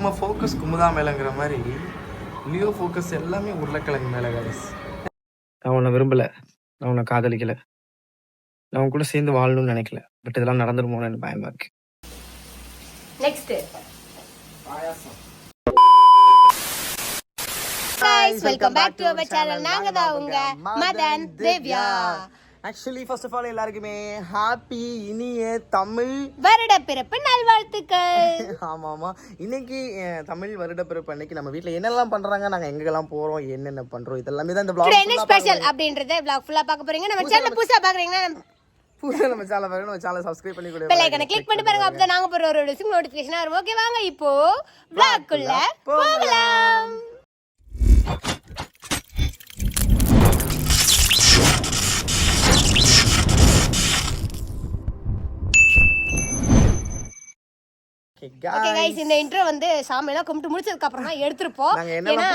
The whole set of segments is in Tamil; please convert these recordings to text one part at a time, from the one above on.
நம்ம ஃபோக்கஸ் குமுதா மேலங்கிற மாதிரி லியோ ஃபோக்கஸ் எல்லாமே உருளைக்கிழங்கு மேலே கைஸ். நான் உன்னை விரும்பலை, நான் உன்னை காதலிக்கலை, நான் உன் கூட சேர்ந்து வாழணும்னு நினைக்கல. பட் இதெல்லாம் நடந்துருமோன்னு எனக்கு பயமா இருக்கு. Next guys, welcome back to our channel. நாங்க தான் உங்க Madhan Divya. Actually first of all எல்லாருக்குமே ஹாப்பி இனிய தமிழ் வருட பிறப்பு நல்வாழ்த்துக்கள். ஆமா ஆமா. இன்னைக்கு தமிழ் வருட பிறப்பு அன்னைக்கு நம்ம வீட்ல என்னெல்லாம் பண்றாங்க, நாங்க எங்கெல்லாம் போறோம், என்னென்ன பண்றோம், இதெல்லாமே தான் இந்த vlog என்ன ஸ்பெஷல் அப்படின்றத vlog ஃபுல்லா பார்க்க போறீங்க. நம்ம சேனல் புதுசா பாக்குறீங்கன்னா புதுசா நம்ம சேனல் பாருங்க, நம்ம சேனலை சப்ஸ்கிரைப் பண்ணி கூட பெல் ஐகானை கிளிக் பண்ணி பாருங்க. அப்பதான் நாங்க போற ஒரு நோட்டிஃபிகேஷன் வரும். ஓகே வாங்க இப்போ vlog குள்ள போகலாம். ஓகே गाइस, இந்த இன்ட்ரோ வந்து சாமியெல்லாம் கும்பிட்டு முடிச்சதுக்கு அப்புறம் தான் எடுத்துப்போம். ஏன்னா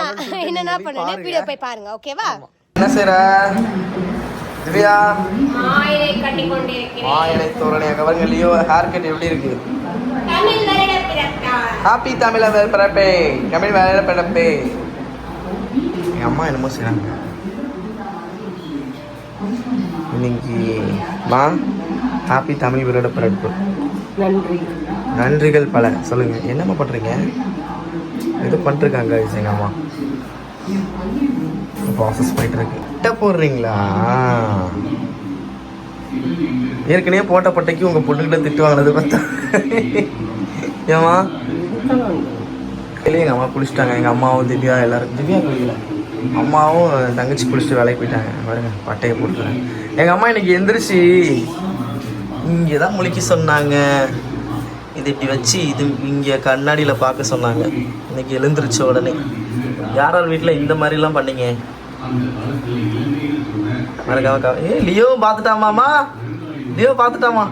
என்னென்ன பண்ணனும் வீடியோ போய் பாருங்க. ஓகேவா? என்ன செய்ற திவ்யா? மாயிலை கட்டி கொண்டே இருக்கிறேன். மாயிலை தோரணையாக பாருங்க. லியோ ஹேர் கட் எப்படி இருக்கு? தமிழ் வருட பிறப்பு. ஹாப்பி தமிழ் வருட பிறப்பு. தமிழ் வருட பிறப்பு. எங்க அம்மா என்னமோ செய்றாங்க இன்னைக்கு. மா ஹாப்பி தமிழ் வருட பிறப்பு. நன்றி. நன்றிகள் பல. சொல்லுங்க, என்னம்மா பண்றீங்க? எது பண்ணிருக்காங்க எங்க அம்மா? ப்ராசஸ் போயிட்டு இருக்கு. கிட்ட போடுறீங்களா? ஏற்கனவே போட்ட பட்டைக்கு உங்க பொண்ணுகிட்ட திட்டு வாங்கினது பார்த்தா ஏமா எங்க அம்மா குளிச்சுட்டாங்க. எங்க அம்மாவும் திவ்யா எல்லாரும். திவ்யா குளிக்கல, அம்மாவும் தங்கச்சி குளிச்சுட்டு வேலைக்கு போயிட்டாங்க. பாருங்க பட்டையை போட்டுருக்காங்க. எங்க அம்மா இன்னைக்கு எந்திரிச்சு இங்கேதான் முழிக்க சொன்னாங்க. இது இப்படி வச்சு இது இங்கே கண்ணாடியில் பார்க்க சொன்னாங்க. இன்னைக்கு எழுந்திரிச்ச உடனே யாரார் வீட்டில் இந்த மாதிரிலாம் பண்ணீங்க? மறக்காம லியோ பார்த்துட்டாமாமா, லியோ பார்த்துட்டாமா.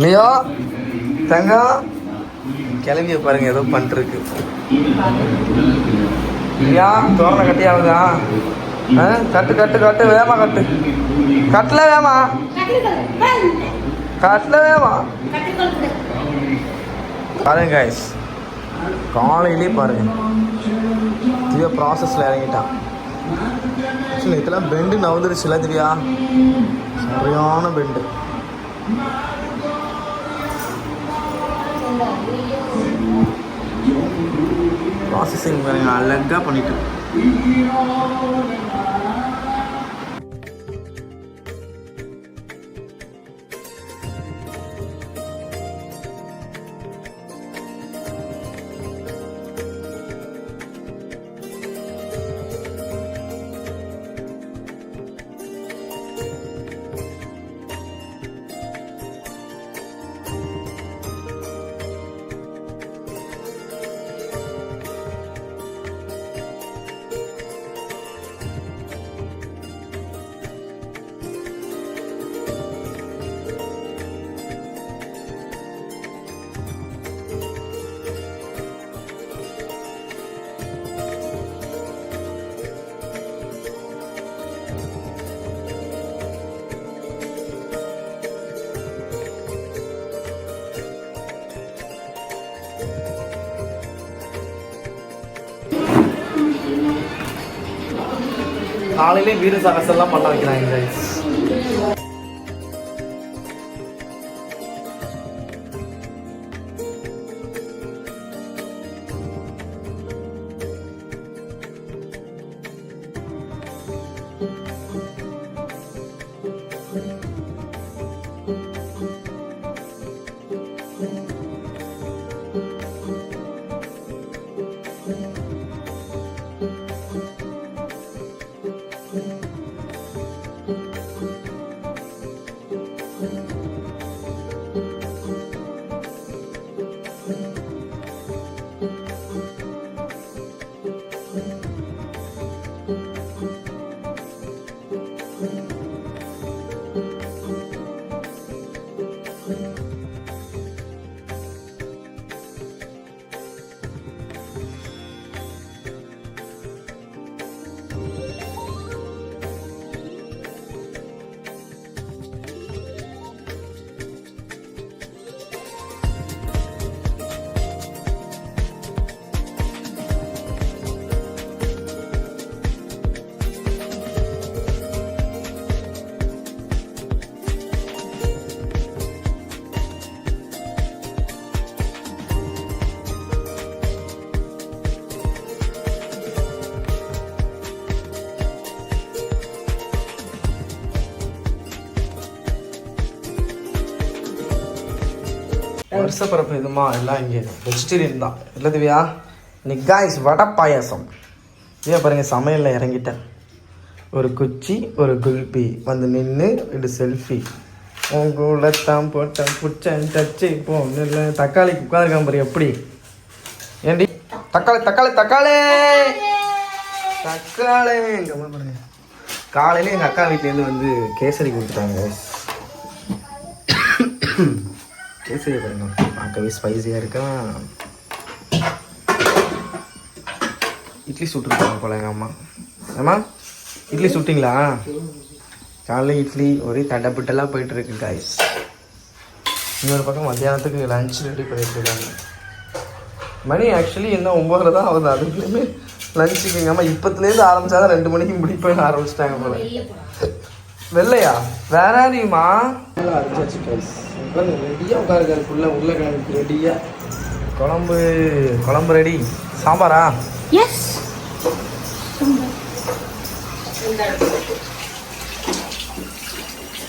லியோ தங்கம் கிளம்பிய பாருங்க, ஏதோ பண்ணிருக்கு. லியா தோரணை கட்டியாகுதா? கட்டு கட்டு கட்டு வேமா கட்டு. கட்டல வேமா, கட்டல வேமா. பாருங்க கைஸ், காலையிலே பாருங்க திவ்யா ப்ராசஸில் இறங்கிட்டான். ஆக்சுவலி இதெல்லாம் பெண்டு நவுந்துருச்சுல திவ்யா, சரியான பெண்டு. ப்ராசஸிங் பாருங்க அழகா பண்ணிட்டு. காலையிலே வீர சாகசெல்லாம் பண்ண வைக்கிறாங்க கைஸ். வருஷ பிறப்பு இதுமா எல்லாம் இங்கே வெஜிடேரியன் தான் இல்லை திவ்யா. இன்னைக்கு காய்ஸ் வடை பாயாசம். திவ்யா பாருங்க சமையலில் இறங்கிட்டேன். ஒரு குச்சி ஒரு குல்பி வந்து நின்று ரெண்டு செல்ஃபி. உங்கூடத்தான் போட்டேன் புச்சேன் டச்சு இப்போ ஒன்றும் இல்லை. தக்காளி உட்காந்துருக்கான் பாரு எப்படி. ஏண்டி தக்காளி தக்காளி தக்காளி தக்காளி எங்கள் அம்மா பாருங்க. காலையில் எங்கள் அக்கா வீட்டிலேருந்து வந்து கேசரி கொடுத்துட்டாங்க. கேசரி பாருங்க பார்க்கவே ஸ்பைஸியாக இருக்கா. இட்லி சுட்டுருக்காங்க போல எங்கள் அம்மா. ஏம்மா இட்லி சுட்டிங்களா? காலையில் இட்லி ஒரே தடப்பிட்டெல்லாம் போயிட்டுருக்கு காய்ஸ். இன்னொரு பக்கம் மத்தியானத்துக்கு லஞ்ச் ரெடி பண்ணிட்டுருக்காங்க. மணி ஆக்சுவலி என்ன 9 தான் ஆகுது. அதுக்குள்ளேயுமே லஞ்சுக்கு எங்கள் அம்மா இப்போத்துலேருந்து ஆரம்பித்தா தான் 2 மணிக்கு முடிப்பேன்னு ஆரம்பிச்சிட்டாங்க போல. வெள்ளையா வேற யாரையுமா அரைச்சாச்சு காய்ஸ். ரெடியாக உட்காருக்காரு ஃபுல்லாக உருளைக்கிழங்கு ரெடியாக. குழம்பு ரெடி. சாம்பாரா? எஸ்.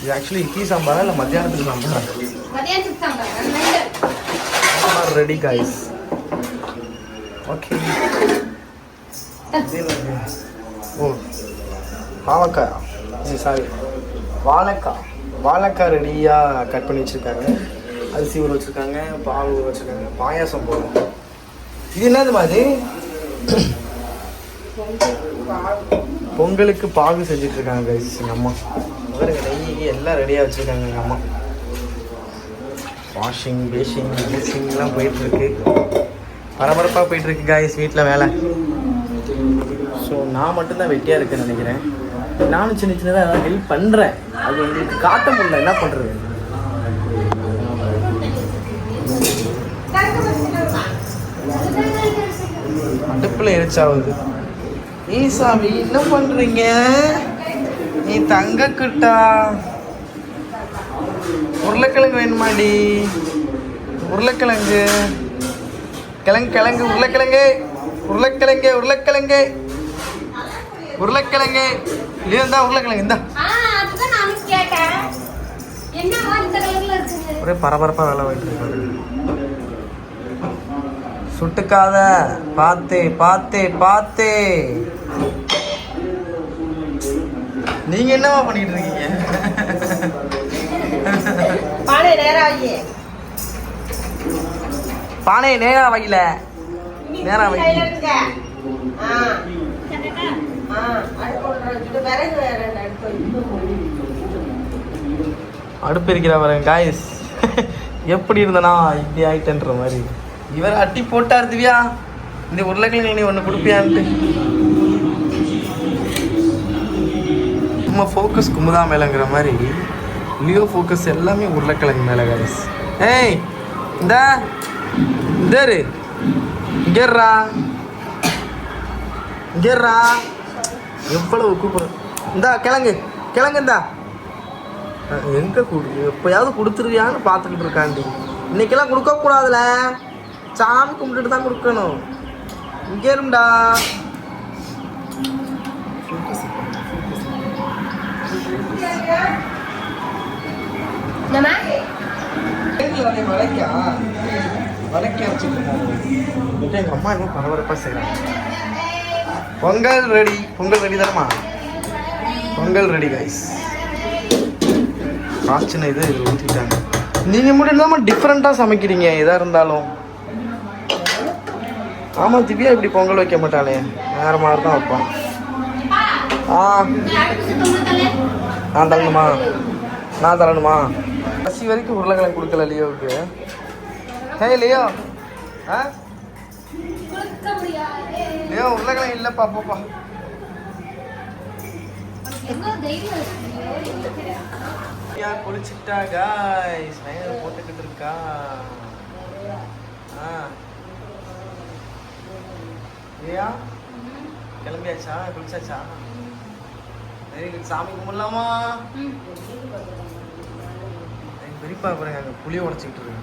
இது ஆக்சுவலி இட்லி சாம்பாரா இல்லை மத்தியானத்துக்கு சாம்பாரா? Sambar ready guys. ஓகே. ஓ பாவக்காய் சாரி வாழைக்காய் ரெடியாக கட் பண்ணி வச்சுருக்காங்க. அரிசி ஊற வச்சுருக்காங்க, பால் ஊற வச்சுருக்காங்க, பாயாசம் போடும். இது என்னது மாதிரி பொங்கலுக்கு பாகு செஞ்சிட்ருக்காங்க கைஸ் எங்கள் அம்மா. முதல்ல நெய் எல்லாம் ரெடியாக வச்சுருக்காங்க எங்கள் அம்மா. வாஷிங் பேஷிங்லாம் போயிட்டுருக்கு. பரபரப்பாக போயிட்டுருக்கு காய்ஸ் வீட்டில் வேலை. ஸோ நான் மட்டும்தான் வெட்டியாக இருக்கேன்னு நினைக்கிறேன். நானும் சின்ன சின்னதாக ஏதாவது ஹெல்ப் பண்ணுறேன். அது உங்களுக்கு காட்ட முடியல, என்ன பண்ணுறது. அடுப்பில் எரிச்சாவுது. ஈசாமி என்ன பண்ணுறீங்க? நீ தங்கக்கிட்டா உருளைக்கிழங்கு வேணுமாடி? உருளைக்கிழங்கு கிழங்கு உருளைக்கிழங்கு உருளைக்கிழங்கு உருளைக்கிழங்கு உருளைக்கிழங்கு இல்லையா? இருந்தா உருளைக்கிழங்கு இந்தா. ஒரே பரபரப்பாக வேலை போயிட்டு சுட்டுக்காத பார்த்தே. நீங்க என்னவா பண்ணிட்டு இருக்கீங்க? பானை நேரா வைக்கல. அடுப்பு இருக்கிற பாருங்க காய்ஸ். எப்படி இருந்தனா இப்படி ஆயிட்டன்ற மாதிரி. இவர் அட்டி போட்டார் திவ்யா. இந்த உருளைக்கிழங்கு நீ ஒன்று கொடுப்பியான்ட்டு. நம்ம ஃபோக்கஸ் குமுதா மேலேங்கிற மாதிரி லியோ ஃபோக்கஸ் எல்லாமே உருளைக்கிழங்கு மேலே காய்ஸ். ஏய் இந்தாரு இங்கேறா எவ்வளவு கூப்பிடும். இந்தா கிழங்கு இந்தா. எங்கே எப்போயாவது கொடுத்துருவியான்னு பார்த்துக்கிட்டு இருக்காண்டி. இன்னைக்கெல்லாம் கொடுக்கக்கூடாதுல, சாமி கும்பிட்டுட்டு தான் கொடுக்கணும். இங்கே இருண்டா. எங்கள் அம்மா இன்னும் பரபரப்பாக செய்கிறாங்க. பொங்கல் ரெடி தானம்மா? Pongal ready guys. காய்ச்சின இது ஊற்றிட்டாங்க. நீங்கள் மட்டும் இல்லாமல் டிஃப்ரெண்ட்டாக சமைக்கிறீங்க எதாக இருந்தாலும். ஆமாம் திவ்யா இப்படி பொங்கல் வைக்க மாட்டாளே, வேறு மாதிரி தான் வைப்பான். நான் தரணுமா? கடைசி வரைக்கும் உருளைக்கிழங்கு கொடுக்கல லியோவுக்கு. லியோ உருளைக்கிழங்கு இல்லைப்பா போப்பா. குளிச்சுட்டா காய்ஸ், நைன் போட்டுக்கிட்டு இருக்கா. இல்லையா கிளம்பியாச்சா? குளிச்சாச்சா? Very good. சாமி கும்பிடலாமா? பெரியப்பா பாருங்க அங்கே புளியை உடச்சிக்கிட்டு இருக்கு.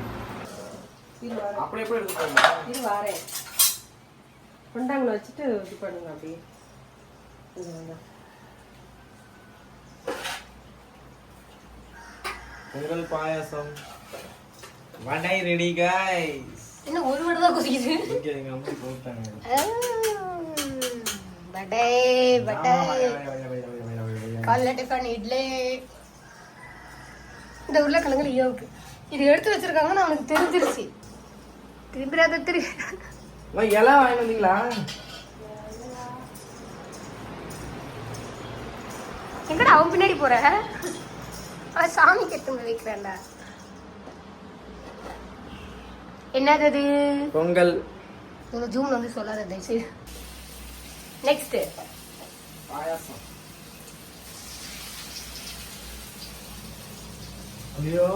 அப்படி எப்படி எடுத்து வரேன் கொண்டாங்களை வச்சுட்டு இது பண்ணுங்க. அப்படியே பொங்கல் பாயாசம் வடை ரெடி गाइस. என்ன ஒரு வடை தான் கொதிக்குது. இங்க எங்க அம்மா போட்டாங்க. வடை வடை. காலைல டிஃபன் இட்லி. இந்த உருளைக்கிழங்கு யோக்கு. இது எடுத்து வச்சிருக்காங்கன்னு அவனுக்கு தெரிஞ்சிருச்சு. திரும்பிராத மா இலை வாங்கி வந்தீங்களா? எங்கடா அவன் பின்னாடி போற? சாமி கெட்டு வைக்கிறேன்டா. என்னது அது? பொங்கல். நீங்க ஜூம்ல வந்து சொல்லாத தயவுசெய்து. நெக்ஸ்ட் பாயாசம். ஐயோ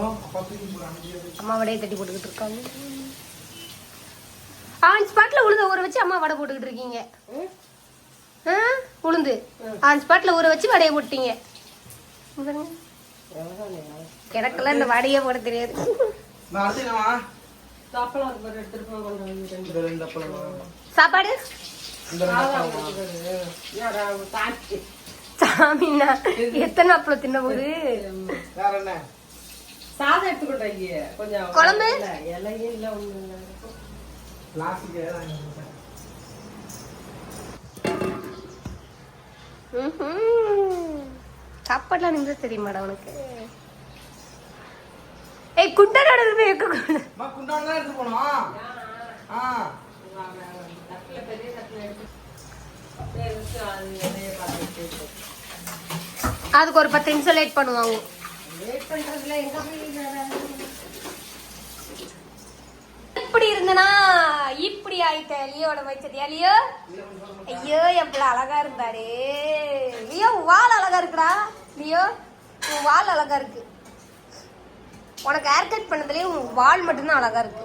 அம்மா வடையை தட்டி போட்டுக்கிட்டு இருக்காங்க. ஆன் ஸ்பாட்ல உளுந்த ஊற வச்சு அம்மா வடை போட்டுக்கிட்டு இருக்கீங்க. உளுந்து ஆன் ஸ்பாட்ல ஊற வச்சு வடையை போட்டீங்க. கிடக்கல இந்த வடையே போட தெரியாது. சாப்பாடு சாமின்னா எத்தனை அப்பளம் தின்ன போது சாதம் எடுத்துக்கிட்டீங்க கொஞ்சம் குழம்பு இலையும் இல்ல சாப்பாடுலாம் நீங்க தெரியுமாடா உனக்கு? ஏய் குண்டான எடுத்து போனோம். அதுக்கு ஒரு 10 நிமிஷம் லேட் பண்ணுவாங்க. இப்படி இருந்தனா இப்படி ஆயிட்ட. லியோட வச்சதியா லியோ? ஐயோ எவ்வளவு அழகா இருந்தாரு லியோ. வால் அழகா இருக்குடா லியோ. உன் வால் அழகா இருக்கு. உனக்கு ஹேர் கட் பண்ணதுலேயே உன் வால் மட்டும்தான் அழகா இருக்கு.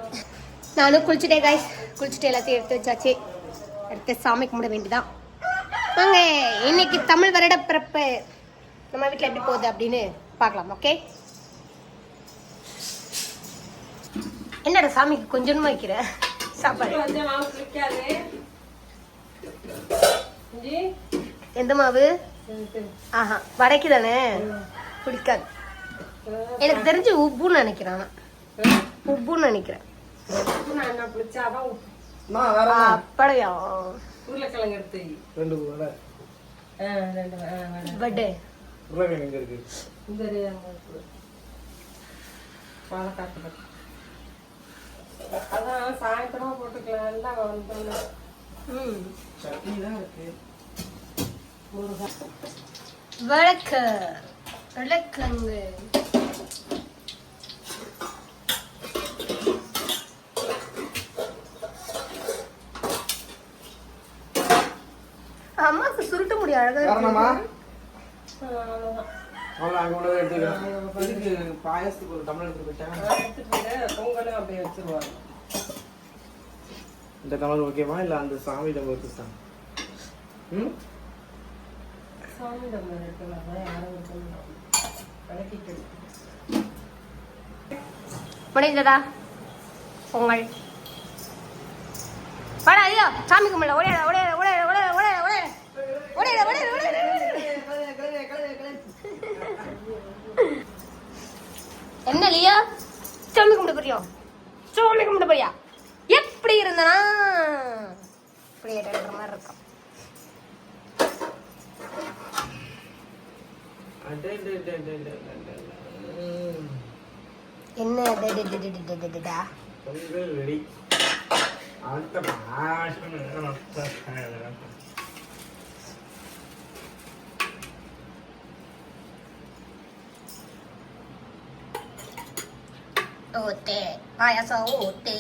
நானும் குளிச்சுட்டேன் காய்ஸ். குளிச்சுட்டு எல்லாத்தையும் எடுத்து வச்சாச்சு. எடுத்து சாமி கும்பிட வேண்டியதான். வாங்க இன்னைக்கு தமிழ் வருட பிறப்பு நம்ம வீட்டில் எப்படி போகுது அப்படின்னு பார்க்கலாம். ஓகே என்னடா சாமிக்கு கொஞ்சமா வைக்கிற சாப்பாடு? எந்த மாவு? ஆஹா வடைக்கு தானே பிடிக்காது. எனக்கு தெரிஞ்சு உப்புன்னு நினைக்கிறேன். உப்புன்னு நினைக்கிறேன். அப்படியா? உருளைக்கிழங்கு எடுத்து 2 வடை. பட்டே உருளைக்கிழங்கு எங்க இருக்கு? இந்த பாலக்காட்டு அதான் சாயந்தரமா போட்டுக்கலாம். எல்லாம் வந்து சட்னி தான் இருக்கு. உருளைக்கிழங்கு அம்மாக்கு சுருட்ட முடியும் அழகா இருக்கு. பாயசத்துக்கு ஒரு டம்ளர் எடுத்து போயிட்டேன். பொங்கலும் அப்படியே வச்சிருவாங்க. இந்த டம்ளர் ஓகேவா இல்ல அந்த சாமி டம்ளர் எடுத்துட்டாங்க? சாமி டம்ளர் எடுக்கலாம். யாரும் கலக்கிட்டு முடிஞ்சதா பொங்கல்? வாடா ஐயோ சாமி கும்பிடல. ஓடியா ஓடியா ஓடியா ஓடியா ஓடியா ஓடியா ஓடியா ஓடியா ஓடியா. என்ன லியா சாமி கும்பிட போறியா? சாமி கும்பிட போறியா? எப்படி இருந்தனா இப்படி எடுக்கிற மாதிரி இருக்கும். என்ன பொங்கல் ரெடி. ஓத்தே பாயாசம் ஓத்தே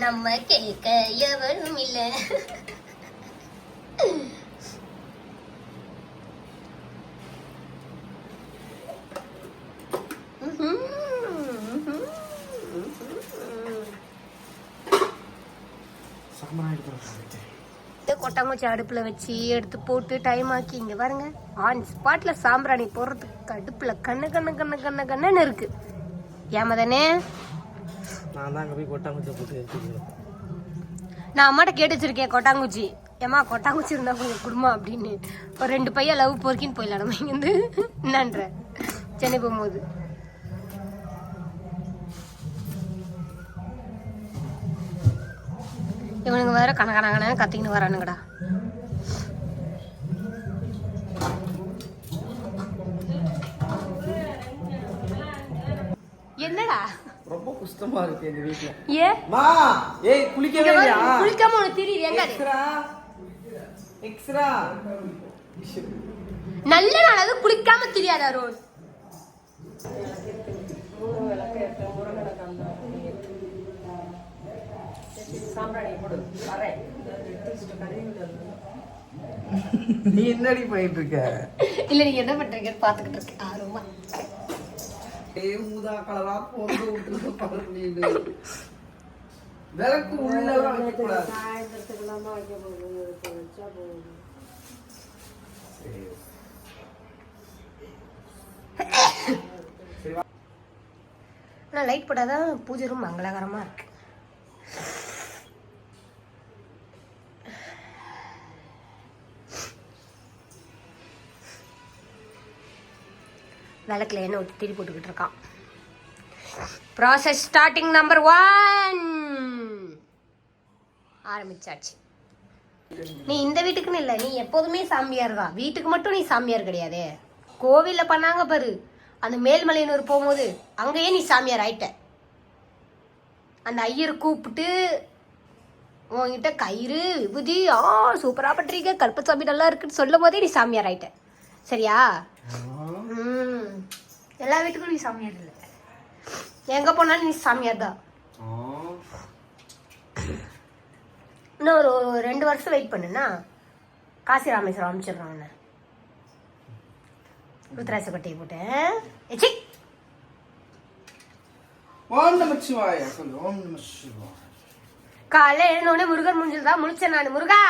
நம்ம கேட்க எவரும் இல்ல. கொட்டாங்குச்சி அடுப்புல வச்சு எடுத்து போட்டு டைம் ஆக்கி இங்க பாருங்க ஆன் ஸ்பாட்ல சாம்பிராணி போடுறதுக்கு அடுப்புல கண்ணு கண்ணு கண்ணு கண்ணு கண்ணுன்னு இருக்கு. ஏமாதானே நான் தான் அங்கே போய் கொட்டாங்குச்சி போட்டு எடுத்துக்கிறேன். நான் அம்மாட்ட கேட்டு வச்சிருக்கேன் கொட்டாங்குச்சி. ஏமா கொட்டாங்குச்சி இருந்தா கொஞ்சம் குடுமா அப்படின்னு. ஒரு 2 பையன் லவ் போர்க்கின்னு போயிடலாம் நம்ம இங்கேருந்து. என்னன்ற சென்னை போகும்போது இவனுங்க வேற கணக்கணக்கன கத்திக்கின்னு வரானுங்கடா. என்னடா ரொம்ப கஷ்டமா இருக்கு எங்க வீட்ல. ஏ மா ஏய் குளிக்கவே இல்லையா? குளிக்காம உனக்கு தெரியுது எங்க எக்ஸ்ட்ரா நல்ல நாள் அது குளிக்காம தெரியாதா ரோஸ்? விளக்கு ஏற்ற முருகனுக்கு அந்த சாம்பிராணி போடு வரேன். நீ என்னடி பண்ணிட்டு இருக்க? இல்ல நீங்க என்ன பண்றீங்கன்னு பாத்துக்கிட்டு இருக்கேன் ஆர்வமா. ஏய் ஊதா கலரா போட்டு விட்டுருக்க பாருங்க. விளக்கு உள்ள வைக்க கூடாது. சாயந்தரத்துக்குலாமா வைக்க போகுது வச்சா போகுது. நான் லைட் போட்டாதான் பூஜை ரூம் மங்களகரமா இருக்கு. விளக்குல எண்ணெய் ஊற்றி திரி போட்டுக்கிட்டு இருக்கான். ப்ராசஸ் ஸ்டார்டிங் நம்பர் 1 ஆரம்பிச்சாச்சு. நீ இந்த வீட்டுக்குன்னு இல்லை, நீ எப்போதுமே சாமியார் தான். வீட்டுக்கு மட்டும் நீ சாமியார் கிடையாது. கோவில்ல பண்ணாங்க பாரு அந்த மேல்மலையனூர் போகும்போது, அங்கேயே நீ சாமியார் ஆயிட்ட. அந்த ஐயர் கூப்பிட்டு உங்ககிட்ட கயிறு விபூதி சூப்பரா பண்றீங்க, கல்பசாமி நல்லா இருக்குன்னு சொல்லும் போதே நீ சாமியார் ஆயிட்ட. சரியா? எல்லா வீட்டுக்கும் நீ சாமியார் இல்லை, எங்க போனாலும் நீ சாமியார் தான். இன்னும் ஒரு 2 வருஷம் வெயிட் பண்ணுன்னா காசி ராமேஸ்வரம் அமைச்சிடுறான். ருத்ராட்ச கொட்டையை போட்டேன். ஓம் நமச்சிவாய சொல்லு. ஓம் நமச்சிவாய. காலைல எழுந்தோடனே முருகன் முடிஞ்சல் தான் முழிச்சேன் நான். முருகா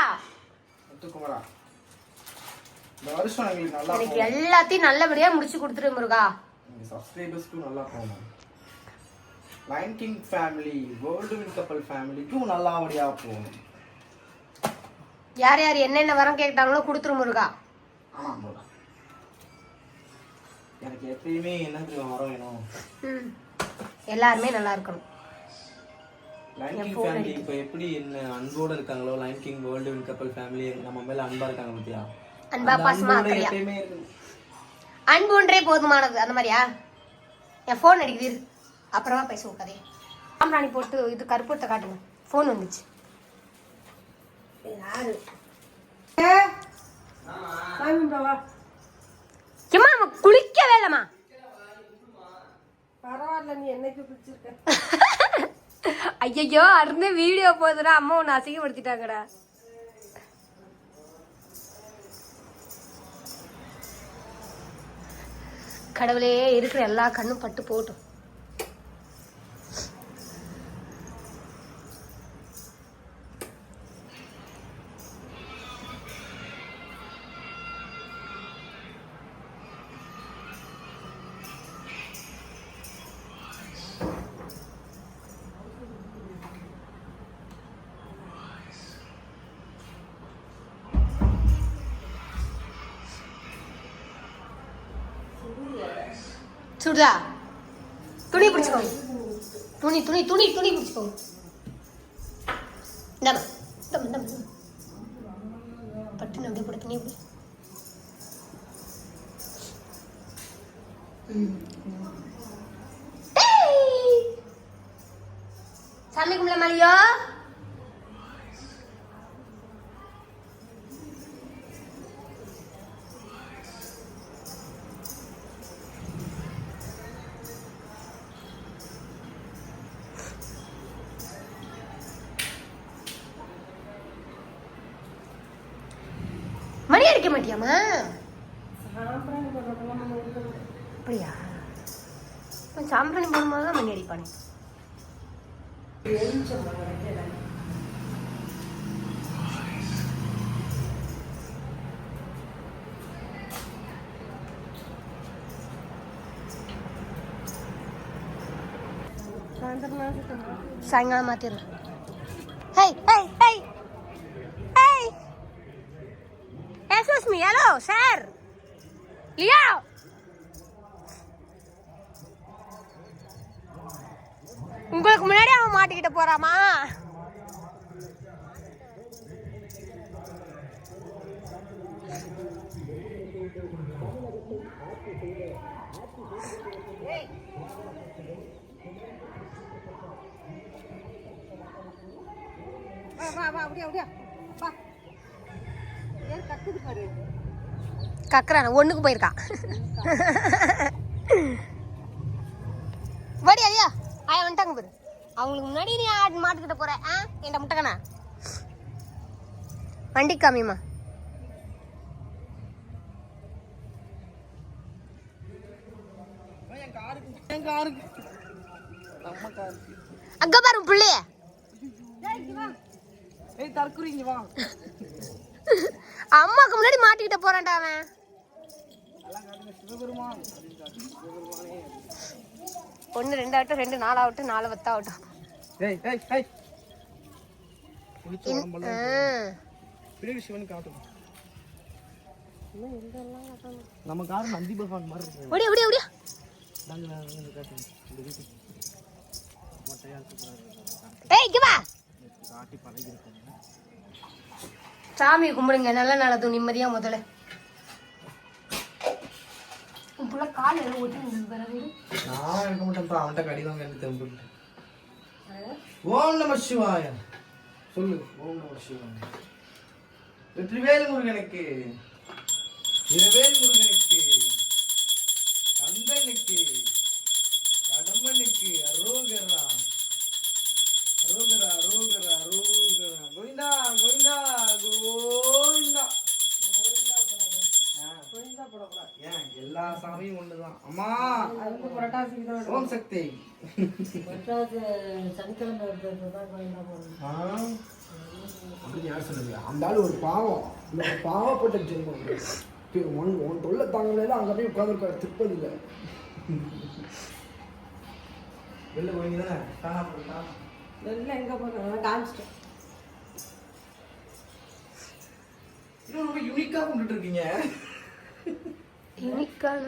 முத்துக்குமரா, இந்த வருஷம் எங்களுக்கு நல்லா எனக்கு எல்லாத்தையும் நல்லபடியா முடிச்சு கொடுத்துரு முருகா. எங்க சப்ஸ்கிரைபர்ஸ்க்கும் நல்லா போகணும். Line king family, world win கப்பல் ஃபேமிலிக்கும் நல்லபடியா போகணும். யார் யார் என்னென்ன வரம் கேட்டாங்களோ கொடுத்துரு முருகா. ஆமா முருகா, எனக்கு எப்பயுமே என்ன வரம் வேணும். எல்லாருமே நல்லா இருக்கணும். லைன் கிங் ஃபேமிலி இப்போ எப்படி என்ன அன்போட இருக்காங்களோ, லைன் கிங் வேர்ல்டு வின் கப்பல் ஃபேமிலி நம்ம மேல அன்பா இருக்காங்க பத்தியா? அன்பா பாசமா அக்கறையா? எப்பயுமே இருக்கணும். அன்பு ஒன்றே போதுமானது. அந்த மாதிரியா? என் ஃபோன் அடிக்குது, அப்புறமா பேசுவோம் கதையை. சாம்பிராணி போட்டு இது கருப்பூரத்தை காட்டுங்க. ஃபோன் வந்துச்சு. யாரு சும்மா நம்ம குளிக்கவே இல்லம்மா. பரவாயில்ல, நீ என்னைக்கு பிடிச்சிருக்க. ஐயோ அருந்து வீடியோ போதுடா, அம்மா ஒன்று அசிங்கப்படுத்திட்டாங்கடா. கடவுளே இருக்கிற எல்லா கண்ணும் பட்டு போட்டும். சுடுதா? துணி பிடிச்சுக்கோங்க. துணி துணி துணி துணி பிடிச்சுக்கோங்க. பட்டு அப்படியே போட துணி பிடி. சாமி கும்பிட மாலியோ. மணி அடிக்க மாட்டியாமா? அப்படியா? சாம்பிராணி போடும்போது தான் மணி அடிப்பானே. சாயங்காலம் மாத்திடுறேன். ஹே ஹே ஹே ஹே excuse me, hello sir, Leo. உங்களுக்கு முன்னாடி அவன் மாட்டிக்கிட்ட போறாமா? கக்குறான ஒண்ணுக்கு போயிருக்கான். வாடி ஐயா ஆயா வந்துட்டாங்க பாரு. அவங்களுக்கு முன்னாடி நீ மாட்டுக்கிட்ட போற என்கிட்ட முட்டைக்கண்ணா வண்டி காமியம்மா. அங்க பாரு பிள்ளைய அம்மாக்கு முன்னாடி மாட்டிக்கிட்ட போறான்டா அவன். ஒன்னு 2 ஆகட்டும் 2 4 ஆகட்டும் 4 10 ஆகட்டும். நம்ம கார் நந்தி பகவான் மாதிரி இருக்கு. ஓடியா ஓடியா ஓடியா. ஏய் இங்க வா. சாமியை கும்பிடுங்க, நல்ல நடத்தும் நிம்மதியா. முதல்ல இப்பெல்லாம் கால் எல்லாம் ஒட்டி பிறகு நான் இருக்க மாட்டேன்ப்பா, அவன்கிட்ட கடி வாங்க எனக்கு தெரிஞ்சு. ஓம் நம சிவாய சொல்லு. ஓம் நம சிவாய. வெற்றிவேல் முருகனுக்கு, இரவேல் முருகனுக்கு, கந்தனுக்கு, கடம்பனுக்கு அரோகரா அரோகரா அரோகரா அரோகரா. கோவிந்தா கோவிந்தா கோவிந்தா ஏன் எல்லா சாமியும் ஒண்ணுதான் அம்மா. ஓம் சக்தி. அப்படின்னு யார் சொன்னது? அந்த ஆள் ஒரு பாவம், பாவப்பட்ட ஜென்மம். உன் தொல்லை தாங்கல அங்கே போய் உட்காந்துருக்காரு திருப்பதியில். வெளில போய் தானே காணா போட்டா வெளில எங்கே போகிறோம் காமிச்சிட்டேன். இன்னும் ரொம்ப யூனிக்கா கொண்டுட்டு இருக்கீங்க. யூனிக்கான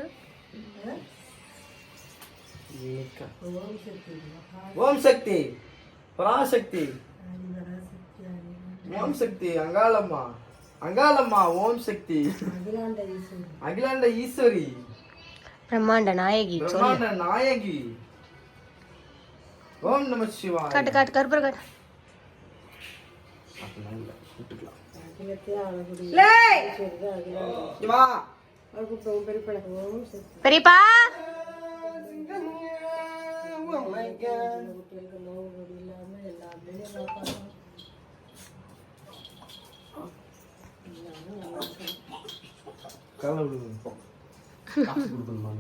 ஓம் சக்தி பராசக்தி ஓம் சக்தி அங்காளம்மா அங்காளம்மா ஓம் சக்தி அகிலாண்ட ஈஸ்வரி பிரம்மாண்ட நாயகி பிரம்மாண்ட நாயகி. ஓம் நம சிவாய. காட்டு காட்டு கருப்பர் காட்டு. வா பெரியப்பா காலை விடுங்க. காசு கொடுக்கணுமா?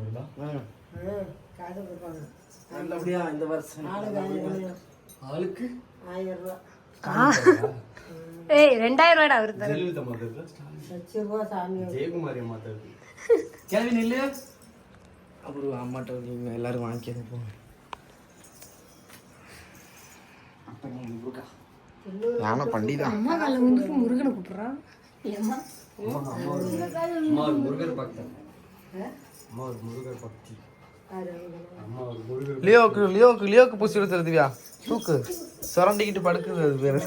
காசு கொடுப்பாங்க நல்லபடியா இந்த வருஷம் ஆளுக்கு 1000 ரூபா. ஏய் 2000 ரூபாடா அவரு தர. ஜெயலலிதா மாதா, லட்ச சாமி ஜெயக்குமாரி மாதா. கேள்வி நில்லு. அப்புறம் அம்மாட்ட நீங்க எல்லாரும் வாங்கிக்க போங்க. நானும் பண்டிதான். அம்மா கால வந்து முருகனை கூப்பிடுறான். ஏம்மா அம்மா ஒரு முருகர் பக்தி. அம்மா ஒரு முருகர் பக்தி. அம்மா ஒரு முருகர். லியோக்கு பூசி எடுத்துரு திவ்யா. தூக்கு சுரண்டிக்கிட்டு படுக்குது அது பேரு.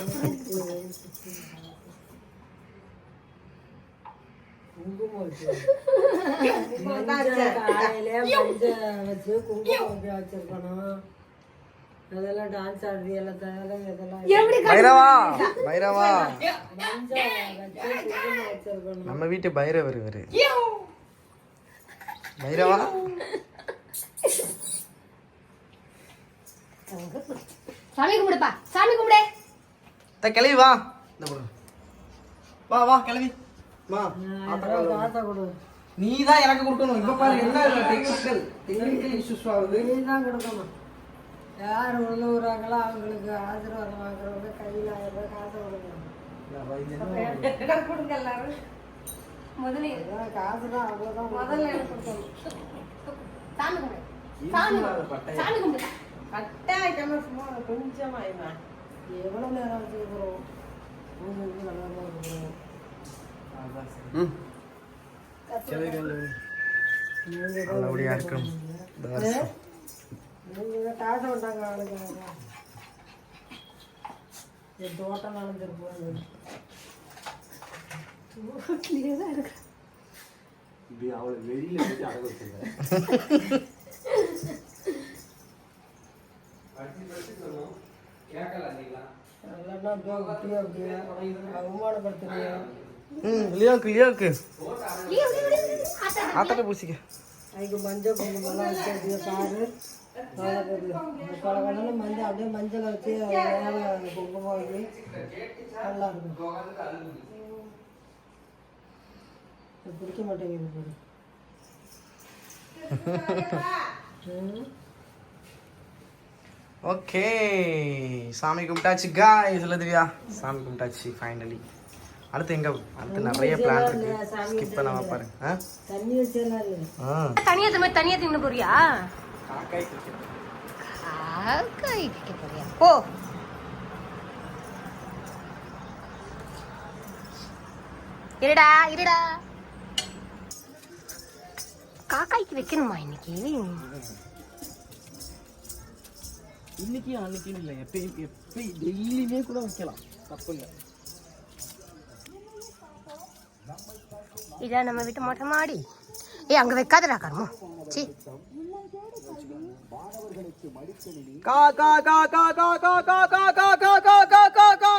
காலையிலே மஞ்சள் வச்சு குங்குமம் வச்சிருக்கணும். அதெல்லாம் டான்ஸ் ஆடுறது எல்லாம் இதெல்லாம் பைரவா பைரவா மஞ்சள் வச்சு குங்குமம் வச்சிருக்கணும். நம்ம வீட்டு பைரவர் இவரு. பைரவா சாமி கும்பிடுப்பா, சாமி கும்பிடு. கிளவி வா. வா வா கிளவி வா. காசை கொடு. நீ தான் எனக்கு கொடுக்கணும். இப்ப பாரு என்ன டெக்னிக்கல் இஷ்யூஸ் ஆகுது. நீ தான் கொடுக்கணும். யார் உள்ளூராங்களோ அவங்களுக்கு ஆசீர்வாதம் வாங்குறவங்க கையில் 1000 ரூபாய் காசை கொடுக்கணும். கொடுங்க எல்லாரும். முதல்ல காசு தான் அவ்வளோதான். முதல்ல கொடுக்கணும். சாமி கும்பிடு, சாமி கும்பிடு, சாமி கும்பிடு. கட்டாயமா சும்மா கொஞ்சமா ஆயிடுவேன். எவ்வளோ நேரம் வச்சுருக்கிறோம். நல்லபடியா இருக்கணும். காசை விட்டாங்க அவளுக்கு. என் தோட்டம் நடந்துருப்போம். இப்படி அவளை வெளியில போட்டு அடக வச்சிருக்கேன். இல்லைன்னா குட்டியா அப்படியே அவமானப்படுத்துறீங்க. லியோக்கு ஆத்தாட்ட பூசிக்க. அதுக்கு மஞ்சள் குங்குமம்லாம் வச்சு அப்படியே பாரு கொலை மஞ்சள் அப்படியே மஞ்சளை வச்சு மேலே குங்குமம் வச்சு நல்லா இருக்கும். இது பிடிக்க மாட்டேங்குது பாரு. ஓகே, சாமி கும்பிட்டாச்சு காய்ஸ். இல்லை திவ்யா, சாமி கும்பிட்டாச்சு ஃபைனலி. அடுத்து எங்க? அடுத்து நிறைய பிளான் இருக்கு, ஸ்கிப் பண்ணாம பாருங்க. தண்ணி வச்செல்லாம் இல்லை. தனியா தின்னு போறியா? காக்காய் cricket. காக்காய் வைக்க போறியா? போ. இருடா காக்காய்க்கு வைக்கணுமா இன்னைக்கு? இன்னைக்கு அன்னைக்குன்னு இல்லை, எப்பயும் டெய்லியுமே கூட வைக்கலாம், தப்பு இல்லை. இதான் நம்ம வீட்டு மொட்டை மாடி. அங்க வைக்காதடா கர்மோ. சி கா கா கா கா கா கா கா கா கா கா கா கா கா கா.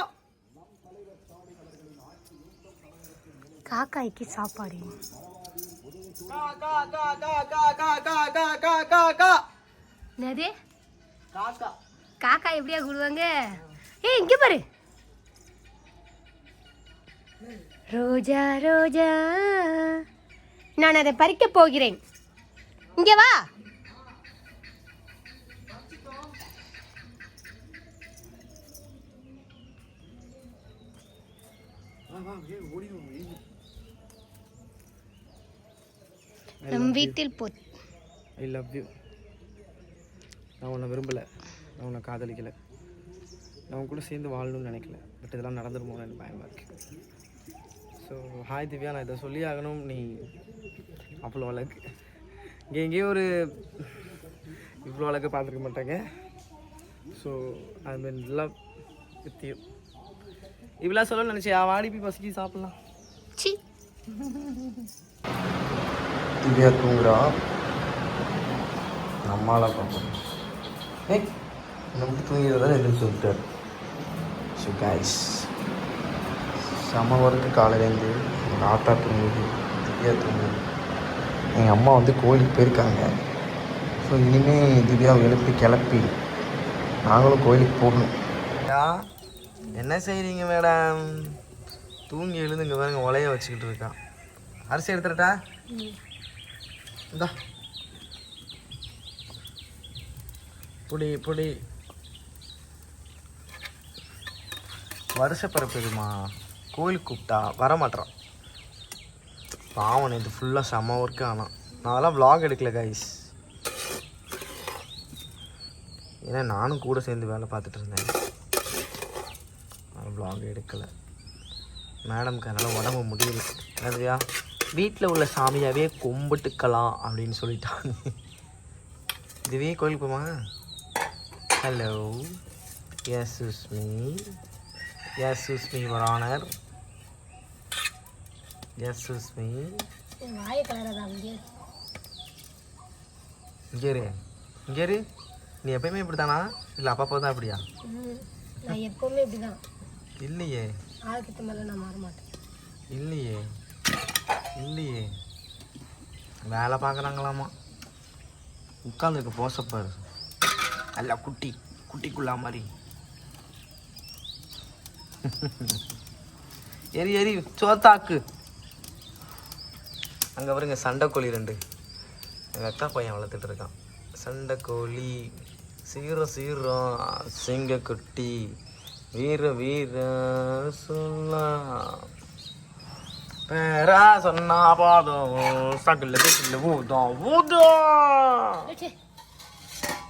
காக்காய்க்கு சாப்பாடு. கா கா கா கா கா கா கா கா கா கா கா. என்னது? காக்கா. காக்கா எப்படியா கூடுவாங்க? இங்க பாரு. ரோஜா ரோஜா, நான் அதை பறிக்க போகிறேன். இங்க வா. நம் வீட்டில் போ. I love you. நான் உன்னை விரும்பலை, நான் உன்னை காதலிக்கலை, நான் உன் கூட சேர்ந்து வாழணும்னு நினைக்கல. பட் இதெல்லாம் நடந்துருமோன்னு எனக்கு பயமாக இருக்குது. ஸோ ஹாய் திவ்யா, நான் இதை சொல்லி ஆகணும். நீ அவ்வளோ அழகு, இங்கே எங்கேயும் ஒரு இவ்வளோ அழகு பார்த்துருக்க மாட்டாங்க. So I mean love with you. இவ்வளோ சொல்லணும்னு நினச்சியா? வாடி போய் பசிக்கி சாப்பிட்லாம். சி திவ்யா தூங்குறா, நம்மளால் பார்ப்போம். ஏய், நமக்கு தூங்கிறதான் எதுன்னு சொல்லிட்டார். ஸோ கைஸ், செம்ம ஒர்க்கு. காலையிலேருந்து எங்கள் ஆத்தா தூங்குது, திவ்யா தூங்குது, எங்கள் அம்மா வந்து கோயிலுக்கு போயிருக்காங்க. ஸோ இனிமேல் திவ்யாவை எழுப்பி கிளப்பி நாங்களும் கோயிலுக்கு போகணும். என்ன செய்கிறீங்க மேடம்? தூங்கி எழுதுங்க பாருங்க, உலைய வச்சுக்கிட்டு இருக்கா. அரிசி எடுத்துட்டா? இந்தா புடி வருஷப்பரப்பு எதுமா? கோயிலுக்கு கூப்பிட்டா வரமாட்டான். பாவன் இது ஃபுல்லாக செம்ம ஒர்க்கு. ஆனால் நான் அதெல்லாம் vlog எடுக்கல கைஸ், ஏன்னா நானும் கூட சேர்ந்து வேலை பார்த்துட்டு இருந்தேன். vlog எடுக்கலை. மேடம்க்கு அதனால் உடம்பு முடியல. என்னதுயா, வீட்டில் உள்ள சாமியாகவே கும்பிட்டுக்கலாம் அப்படின்னு சொல்லிட்டாங்க. இதுவே கோயிலுக்கு போமா? Hello, yes Sushmi, yes Sushmi your honour, yes Sushmi. வாய கலரதான் இங்கே இரு. நீ எப்பயுமே இப்படி தானா, இல்லை அப்பப்போ தான் அப்படியா? நான் எப்பவுமே இப்படிதான். இல்லையே, ஆளுக்கிட்ட மேலே நான் மாற மாட்டேன். இல்லையே வேலை பார்க்குறாங்களாமா. உட்காந்துருக்க போசப்பாரு, அல்ல குட்டிக்குள்ளா மாதிரி. எரி சோத்தாக்கு. அங்கே பாருங்க சண்டைக்கோழி 2 எங்கள் அக்கா பையன் வளர்த்துட்டு இருக்கான். சண்டைக்கோழி சீரம் சிங்கக்குட்டி வீர சொல்லா பேரா சொன்னா பாதம் சகல ஊதம்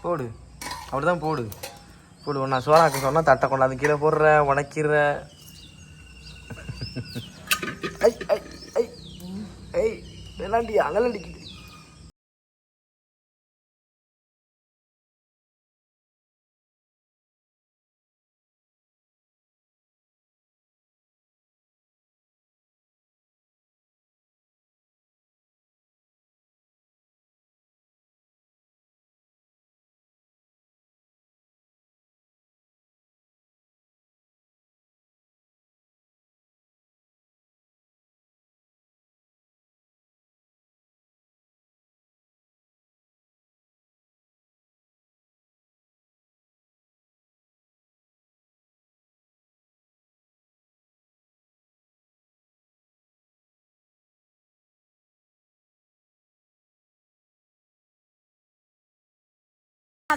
போடு. அப்படிதான் போடு. ஒன்றா சோறாக்க சொன்னால் தட்டை கொண்டாந்து கீழே போடுற, உடைக்கிற. ஐ வெள்ளாண்டி அனலண்டிக்குது.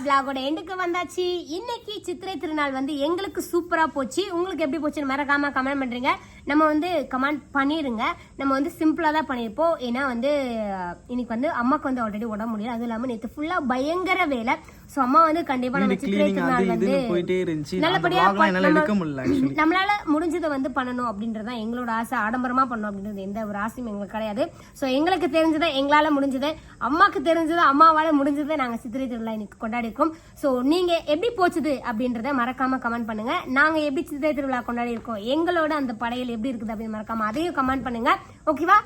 vlog-ஓட எண்டுக்கு வந்தாச்சு. இன்னைக்கு சித்திரை திருநாள் வந்து எங்களுக்கு சூப்பரா போச்சு. உங்களுக்கு எப்படி போச்சுன்னு மறக்காம கமெண்ட் பண்றீங்க. நம்ம வந்து கமெண்ட் பண்ணிருங்க. நம்ம வந்து சிம்பிளா தான் பண்ணிருப்போம். ஏன்னா வந்து இன்னைக்கு வந்து அம்மாக்கு வந்து ஆல்ரெடி உடம்பு முடியல. அதுவும் இல்லாம நேற்று ஃபுல்லா பயங்கர வேலை. சோ அம்மா வந்து கண்டிப்பா நம்ம சித்திரை திருநாள் வந்து நல்லபடியா நம்மளால முடிஞ்சதை வந்து பண்ணணும் அப்படின்றதான் எங்களோட ஆசை. ஆடம்பரமா பண்ணணும் அப்படின்றது எந்த ஒரு ஆசையும் எங்களுக்கு கிடையாது. சோ எங்களுக்கு தெரிஞ்சதை எங்களால முடிஞ்சதை, அம்மாக்கு தெரிஞ்சதை அம்மாவால முடிஞ்சதை நாங்க சித்திரை திருநாள் இன்னைக்கு கொண்டாடி இருக்கோம். சோ நீங்க எப்படி போச்சுது அப்படின்றத மறக்காம கமெண்ட் பண்ணுங்க. நாங்க எப்படி சித்திரை திருவிழா கொண்டாடி இருக்கோம், எங்களோட அந்த படையல் எப்படி இருக்குது அப்படின்னு மறக்காம அதையும் கமெண்ட் பண்ணுங்க. ஓகேவா?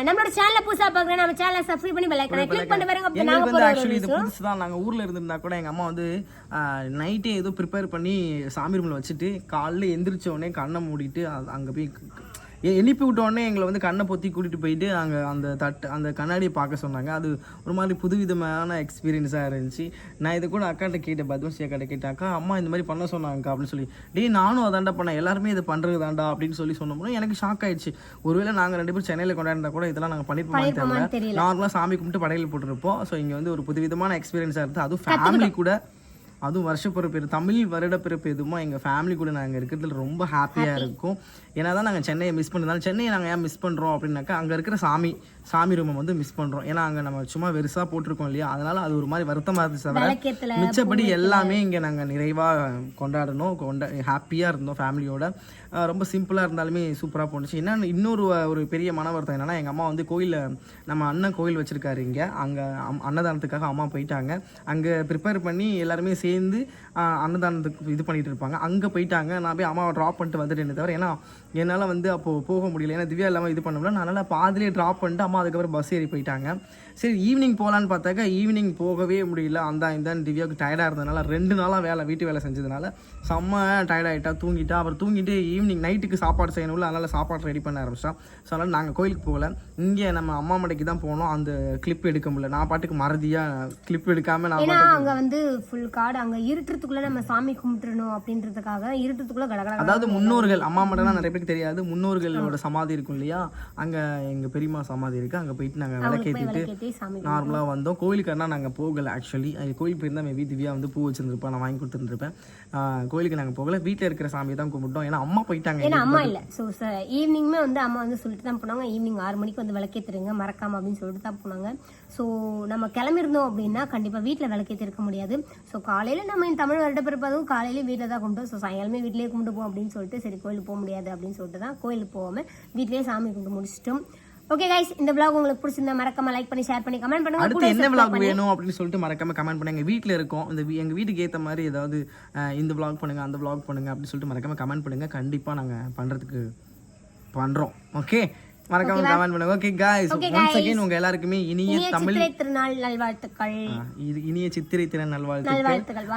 நம்மளோட சேனலை புதுசா பாக்குறேன், நம்ம சேனலை சப்ஸ்கிரைப் பண்ணி பெல் ஐகானை கிளிக் பண்ணி பாருங்க. அப்ப நாங்க போற ஆக்சுவலி இது புதுசு தான். நாங்க ஊர்ல இருந்திருந்தா கூட எங்க அம்மா வந்து நைட்டே ஏதோ ப்ரிப்பேர் பண்ணி சாமி ரூம்ல வச்சுட்டு காலைல எந்திரிச்ச உடனே கண்ணை மூடிட்டு அங்க போய் எழுப்பி விட்ட உடனே எங்களை வந்து கண்ணை பொத்தி கூட்டிட்டு போயிட்டு அங்கே அந்த கண்ணாடியை பார்க்க சொன்னாங்க. அது ஒரு மாதிரி புதுவிதமான எக்ஸ்பீரியன்ஸாக இருந்துச்சு. நான் இதை கூட அக்காட்ட கேட்டேன், பத்மஸ்ரீ அக்காட்ட கேட்டேன், அக்கா அம்மா இந்த மாதிரி பண்ண சொன்னாங்கக்கா அப்படின்னு சொல்லி. நானும் அதாண்டா பண்ணேன், எல்லாருமே இதை பண்ணுறது தாண்டா அப்படின்னு சொல்லி சொன்னோம்னா எனக்கு ஷாக் ஆயிடுச்சு. ஒருவேளை நாங்கள் 2 பேரும் சென்னையில் கொண்டாடினா கூட இதெல்லாம் நாங்கள் பண்ணிருப்போம் தெரியல. நார்மலாக சாமி கும்பிட்டு படையல் போட்டுருப்போம். ஸோ இங்கே வந்து ஒரு புதுவிதமான எக்ஸ்பீரியன்ஸாக இருக்குது. அதுவும் ஃபேமிலி கூட, அதுவும் வருஷப்பிறப்பு தமிழ் வருடப்பிறப்பு எதுவுமோ எங்கள் ஃபேமிலி கூட நாங்கள் இருக்கிறதுல ரொம்ப ஹாப்பியாக இருக்கும். ஏன்னா தான் நாங்கள் சென்னையை மிஸ் பண்ணுறதாலும், சென்னையை நாங்கள் ஏன் மிஸ் பண்ணுறோம் அப்படின்னாக்கா அங்கே இருக்கிற சாமி ரூமை வந்து மிஸ் பண்ணுறோம். ஏன்னா அங்கே நம்ம சும்மா வெறுசாக போட்டிருக்கோம் இல்லையா, அதனால் அது ஒரு மாதிரி வருத்தமாக இருந்துச்சு. தவிர மிச்சப்படி எல்லாமே இங்கே நாங்கள் நிறைவாக கொண்டாடணும், ஹாப்பியாக இருந்தோம் ஃபேமிலியோட. ரொம்ப சிம்பிளாக இருந்தாலுமே சூப்பராக போணுச்சு. என்னென்னு இன்னொரு ஒரு பெரிய மன வருத்தம் என்னென்னா, எங்கள் அம்மா வந்து கோயிலில் நம்ம அண்ணன் கோயில் வச்சுருக்காரு இங்கே, அங்கே அன்னதானத்துக்காக அம்மா போயிட்டாங்க. அங்கே ப்ரிப்பேர் பண்ணி எல்லாருமே சேர்ந்து அன்னதானத்துக்கு இது பண்ணிகிட்டு இருப்பாங்க. அங்கே போயிட்டாங்க. நான் போய் அம்மாவை ட்ராப் பண்ணிட்டு வந்துட்டேன். தவிர ஏன்னா என்னால் வந்து அப்போது போக முடியல, ஏன்னா திவ்யா இல்லாமல் இது பண்ண முடியல. அதனால் பாதிலே ட்ராப் பண்ணிட்டு அம்மா அதுக்கப்புறம் பஸ் ஏறி போயிட்டாங்க. சரி ஈவினிங் போகலான்னு பார்த்தாக்கா ஈவினிங் போகவே முடியல. இந்தான்னு திவ்யாவுக்கு டயர்டாக இருந்ததுனால 2 நாளாக வீட்டு வேலை செஞ்சதுனால செம்ம டயர்டாகிட்டா, தூங்கிட்டா. அப்புறம் தூங்கிட்டு ஈவினிங் நைட்டுக்கு சாப்பாடு செய்யணும்ல, அதனால் சாப்பாடு ரெடி பண்ண ஆரம்பிச்சிட்டா. ஸோ அதனால் நாங்கள் கோயிலுக்கு போகல, இங்கே நம்ம அம்மா மடைக்கு தான் போனோம். அந்த கிளிப் எடுக்க முடியல. நான் பாட்டுக்கு மறதியாக கிளிப் எடுக்காமல் நான் அங்கே வந்து ஃபுல் கார்டு, அங்கே இருட்டுறதுக்குள்ளே நம்ம சாமி கும்பிட்டுறணும் அப்படின்றதுக்காக இருட்டுறதுக்குள்ளே கடகடா. அதாவது முன்னோர்கள் அம்மா மடைனா நிறைய பேருக்கு தெரியாது, முன்னோர்களோட சமாதி இருக்கும் இல்லையா, அங்கே எங்கள் பெரியம்மா சமாதி இருக்குது. அங்கே போயிட்டு நாங்கள் விளக்கேற்றிட்டு நார்மலாக வந்தோம். கோயிலுக்குன்னா நாங்கள் போகலை. ஆக்சுவலி கோயிலுக்கு போயிருந்தால் மேபி திவ்யா வந்து பூ வச்சுருந்துருப்பேன், நான் வாங்கி கொடுத்துருந்துருப்பேன். கோயிலுக்கு நாங்கள் போகலை, வீட்டில் இருக்கிற சாமியை தான் கும்பிட்டோம். ஏன்னா அம்மா போயிட்டாங்க. ஏன்னா அம்மா இல்லை. ஸோ ஈவினிங்குமே வந்து அம்மா வந்து சொல்லிட்டு தான் போனாங்க, ஈவினிங் 6 மணிக்கு வந்து விளக்கேற்றுருங்க மறக்காம அப்படின்னு சொல்லிட்டு தான் போனாங்க. ஸோ நம்ம கிளம்பிருந்தோம் அப்படின்னா கண்டிப்பாக வீட்டில் விளக்கேற்றிருக்க முடியாது. ஸோ காலையில் நம்ம தமிழ் வருடப்பிறப்பு அதுவும் காலையிலே வீட்டில் தான் கும்பிட்டோம். ஸோ சாயங்காலமே வீட்டிலேயே கும்பிட்டு போவோம் அப்படின்னு சொல்லிட்டு, சரி கோயிலுக்கு போக முடியாது அப்படின்னு சொல்லிட்டு தான் கோயிலுக்கு போகாமல் வீட்டிலேயே சாமி கும்பிட்டு முடிச்சிட்டோம். ஓகே गाइस, இந்த vlog உங்களுக்கு பிடிச்சிருந்தா மறக்காம லைக் பண்ணி ஷேர் பண்ணி கமெண்ட் பண்ணுங்க. அடுத்து என்ன vlog வேணும் அப்படின்னு சொல்லிட்டு மறக்காம கமெண்ட் பண்ணுங்க. வீட்ல இருக்கோம், எங்க வீட்டுக்கு ஏத்த மாதிரி ஏதாவது இந்த vlog பண்ணுங்க, அந்த vlog பண்ணுங்க அப்படின்னு சொல்லிட்டு மறக்காம கமெண்ட் பண்ணுங்க. கண்டிப்பா நாங்க பண்றதுக்கு பண்றோம். ஓகே, மறக்காம கமெண்ட் பண்ணுங்க. ஓகே गाइस, once again உங்க எல்லாருக்குமே இனிய சித்திரை திருநாள் நல்வாழ்த்துக்கள். இனிய சித்திரை திருநாள் நல்வாழ்த்துக்கள்.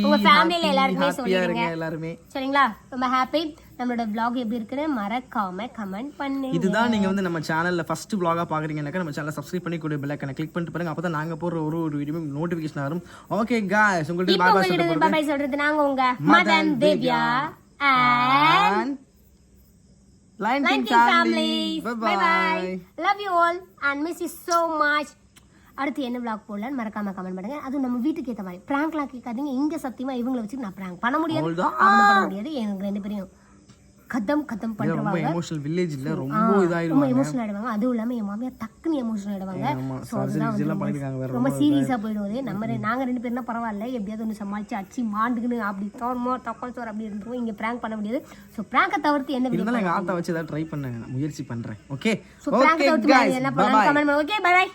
உங்க ஃபேமிலில எல்லாருமே சொல்லுங்க எல்லாருமே. சரிங்களா? ரொம்ப ஹாப்பி. நம்மளோட vlog எப்படி இருக்குன்னு மறக்காம கமெண்ட் பண்ணுங்க. இதுதான் நீங்க வந்து நம்ம சேனல்ல ஃபர்ஸ்ட் vlog-ஆ பாக்குறீங்கன்னாக்க நம்ம சேனலை சப்ஸ்கிரைப் பண்ணி கூட பெல் ஐகானை கிளிக் பண்ணிட்டு பாருங்க. அப்பதான் நாங்க போற ஒரு வீடியோ நோட்டிபிகேஷன் வரும். ஓகே गाइस, உங்களுக்கு பை பை சொல்றது நாங்க உங்க Madhan Divya and Lion King family. Bye bye. Love you all and miss you so much. அடுத்து என்ன vlog போடலான்னு மறக்காம கமெண்ட் பண்ணுங்க. அதுவும் நம்ம வீட்டுக்கு ஏற்ற மாதிரி பிராங்க்லாம் கேட்காதீங்க. இங்க சத்தியமா இவங்களை வச்சு நான் பிராங்க் பண்ண முடியாது, பண்ண முடியாது. எனக்கு 2 பேரையும் கதம் பண்றவாங்க. ரொம்ப எமோஷனல் வில்லேஜ் இல்ல, ரொம்ப இதாயிடுவாங்க, ரொம்ப எமோஷனல் ஆயிடுவாங்க. அதுவும் இல்லாம என் மாமியார் டக்குன்னு எமோஷனல் ஆயிடுவாங்க. சோ அதெல்லாம் ரொம்ப சீரியஸா போயிடுவது. நாங்க 2 பேர்னா பரவாயில்ல, எப்படியாவது ஒன்று சமாளிச்சு அடிச்சு மாண்டுக்குன்னு அப்படி தக்காளி சோறு அப்படி இருந்துருவோம். இங்க பிராங்க் பண்ண முடியாது. சோ பிராங்கை தவிர்த்து என்ன வீடியோ ஆட்டா வச்சு ஏதாவது ட்ரை பண்ண முயற்சி பண்றேன். ஓகே, சோ பிராங்க் தவிர்த்து என்ன பண்ணலாம் கமெண்ட் பண்ணுங்க. Okay, bye by.